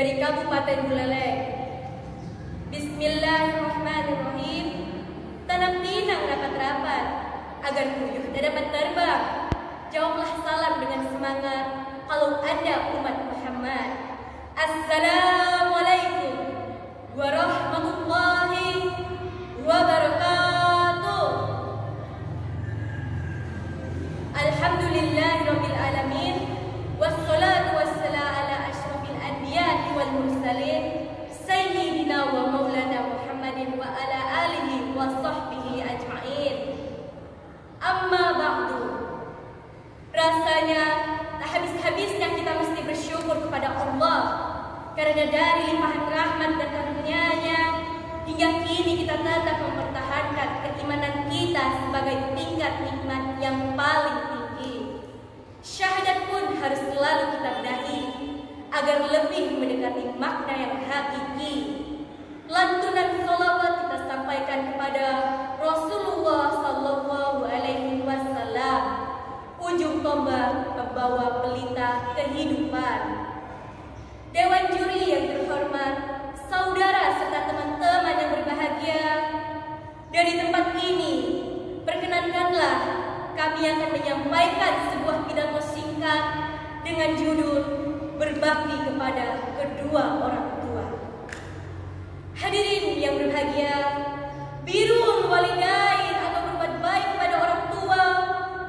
dari Kabupaten Buleleng. Bismillahirrahmanirrahim. Tanam pinang rapat-rapat agar puyuh dan dapat terbang. Jawablah salam dengan semangat kalau Anda umat Muhammad. Assalamualaikum warahmatullahi wabarakatuh. Alhamdulillahirabbil alamin. Wassalatu wassalamu ala asyrafil anbiya'i wal mursalin sayyidina wa maulana Muhammadin wa ala alihi wa sahbihi ajma'in. Amma ba'du. Rasanya tak habis-habisnya kita mesti bersyukur kepada Allah, karena dari limpahan rahmat dan karunia-Nya hingga kini kita tetap mempertahankan keimanan kita sebagai tingkat nikmat yang paling tinggi. Syahadat pun harus selalu kita raih agar lebih mendekati makna yang hakiki. Lantunan salawat kita sampaikan kepada Rasulullah Sallallahu Alaihi Wasallam, ujung tombak pembawa pelita kehidupan. Dewan juri yang terhormat, saudara serta teman-teman yang berbahagia, dari tempat ini perkenankanlah kami akan menyampaikan sebuah pidato singkat dengan judul Berbakti kepada Kedua Orang Tua. Hadirin yang berbahagia, birrul walidain atau berbuat baik kepada orang tua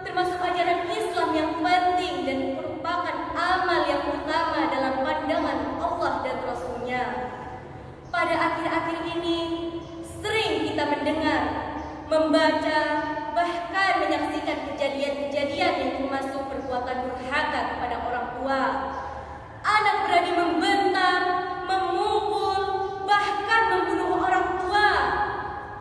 termasuk ajaran Islam yang penting dan merupakan amal yang utama dalam pandangan Allah dan Rasul-Nya. Pada akhir-akhir ini sering kita mendengar, membaca, bahkan menyaksikan kejadian-kejadian yang termasuk perbuatan durhaka kepada orang tua. Anak berani membentak, memukul, bahkan membunuh orang tua.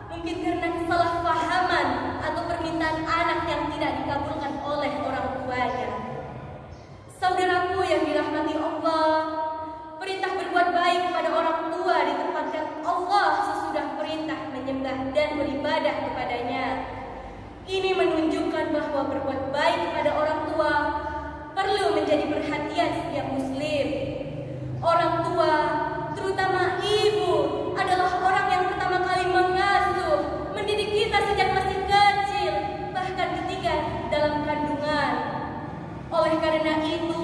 Mungkin karena kesalahpahaman atau permintaan anak yang tidak dikabulkan oleh orang tuanya. Saudaraku yang dirahmati Allah, perintah berbuat baik kepada orang tua ditempatkan Allah sesudah perintah menyembah dan beribadah kepadanya. Ini menunjukkan bahwa berbuat baik kepada orang tua perlu menjadi perhatian setiap muslim. Orang tua, terutama ibu, adalah orang yang pertama kali mengasuh, mendidik kita sejak masih kecil, bahkan ketika dalam kandungan. Oleh karena itu,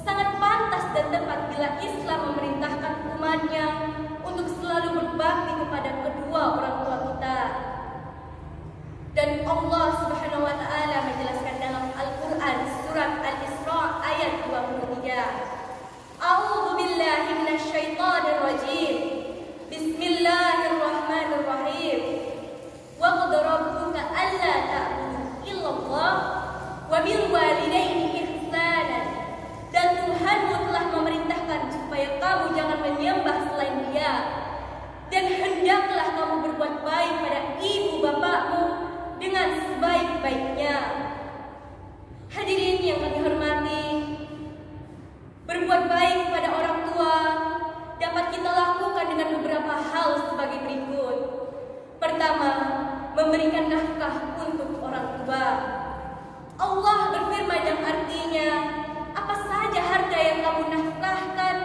sangat pantas dan tepat bila Islam memerintahkan umatnya untuk selalu berbakti kepada kedua orang tua kita. Dan Allah Subhanahu wa taala menjelaskan dalam Al-Qur'an surat Al-Isra ayat 23. A'udzu billahi minasyaitonir rajim. Bismillahirrahmanirrahim. Wa qad rabbuka alla ta'budu illallah wa bil walidaini ihsanan. Dan Tuhanmu telah memerintahkan supaya kamu jangan menyembah selain Dia. Dan hendaklah kamu berbuat baik pada ibu bapakmu dengan sebaik-baiknya. Hadirin yang kami hormati, berbuat baik kepada orang tua dapat kita lakukan dengan beberapa hal sebagai berikut. Pertama, memberikan nafkah untuk orang tua. Allah berfirman yang artinya, apa saja harta yang kamu nafkahkan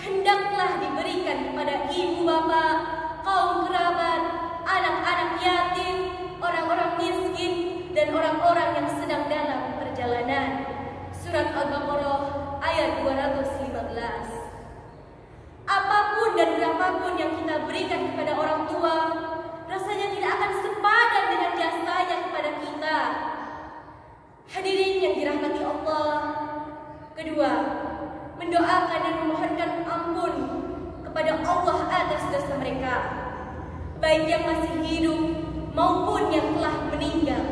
hendaklah diberikan kepada ibu bapak, kaum kerabat, anak-anak yatim, orang-orang miskin, dan orang-orang yang sedang dalam perjalanan. Surat Al-Baqarah ayat 215. Apapun dan berapapun yang kita berikan kepada orang tua, rasanya tidak akan sepadan dengan jasanya kepada kita. Hadirin yang dirahmati Allah. Kedua, mendoakan dan memohonkan ampun kepada Allah atas dosa mereka, baik yang masih hidup maupun yang telah meninggal.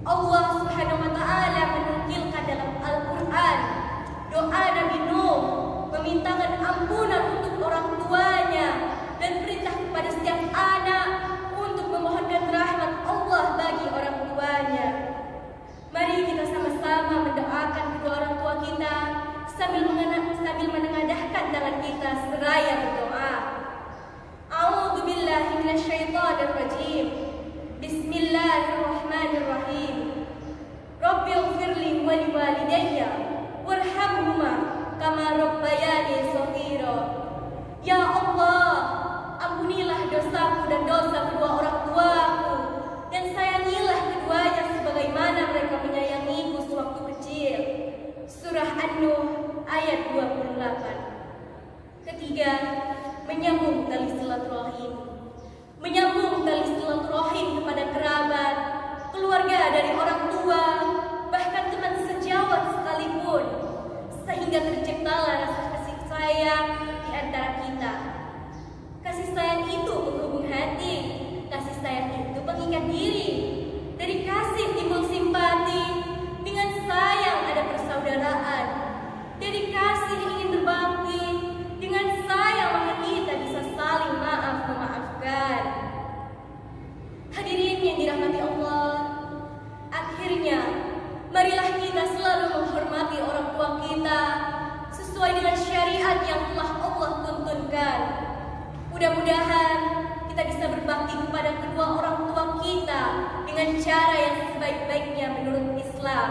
Allah Subhanahu wa taala menukilkan dalam Al-Qur'an doa Nabi Nuh memintakan ampunan untuk orang tuanya dan perintah kepada setiap anak untuk memohonkan rahmat Allah bagi orang tuanya. Mari kita sama-sama mendoakan kedua orang tua kita sambil menengadahkan tangan kita seraya berdoa. A'udzu billahi minasyaitonir rajim. Bismillahirrahmanirrahim. Rabbighfirli wa liwalidayya warhamhuma kama ayat 28. Ketiga, menyambung tali silaturahim. Menyambung tali silaturahim kepada kerabat, keluarga dari orang tua, bahkan teman sejawat sekalipun, sehingga terciptalah rasa kasih sayang di antara kita. Kasih sayang itu menghubung hati, kasih sayang itu mengikat diri. Dari kasih timbul simpati, dengan sayang ada persaudaraan. Dari kasih ingin berbakti, dengan sayang maka kita bisa saling memaafkan. Hadirin yang dirahmati Allah, akhirnya marilah kita selalu menghormati orang tua kita sesuai dengan syariat yang telah Allah tuntunkan. Mudah-mudahan kita bisa berbakti kepada kedua orang tua kita dengan cara yang sebaik-baiknya menurut Islam.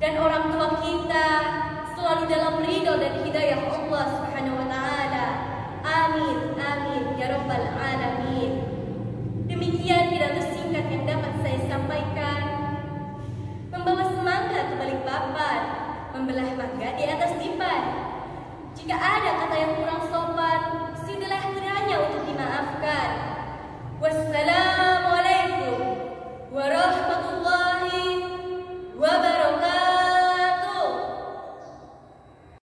Dan orang tua kita selalu dalam ridho dan hidayah Allah Subhanahu wa taala. Amin, amin ya rabbal alamin. Demikian pidato singkat yang dapat saya sampaikan, membawa semangat ke balik papan, membelah mangga di atas dipan. Jika ada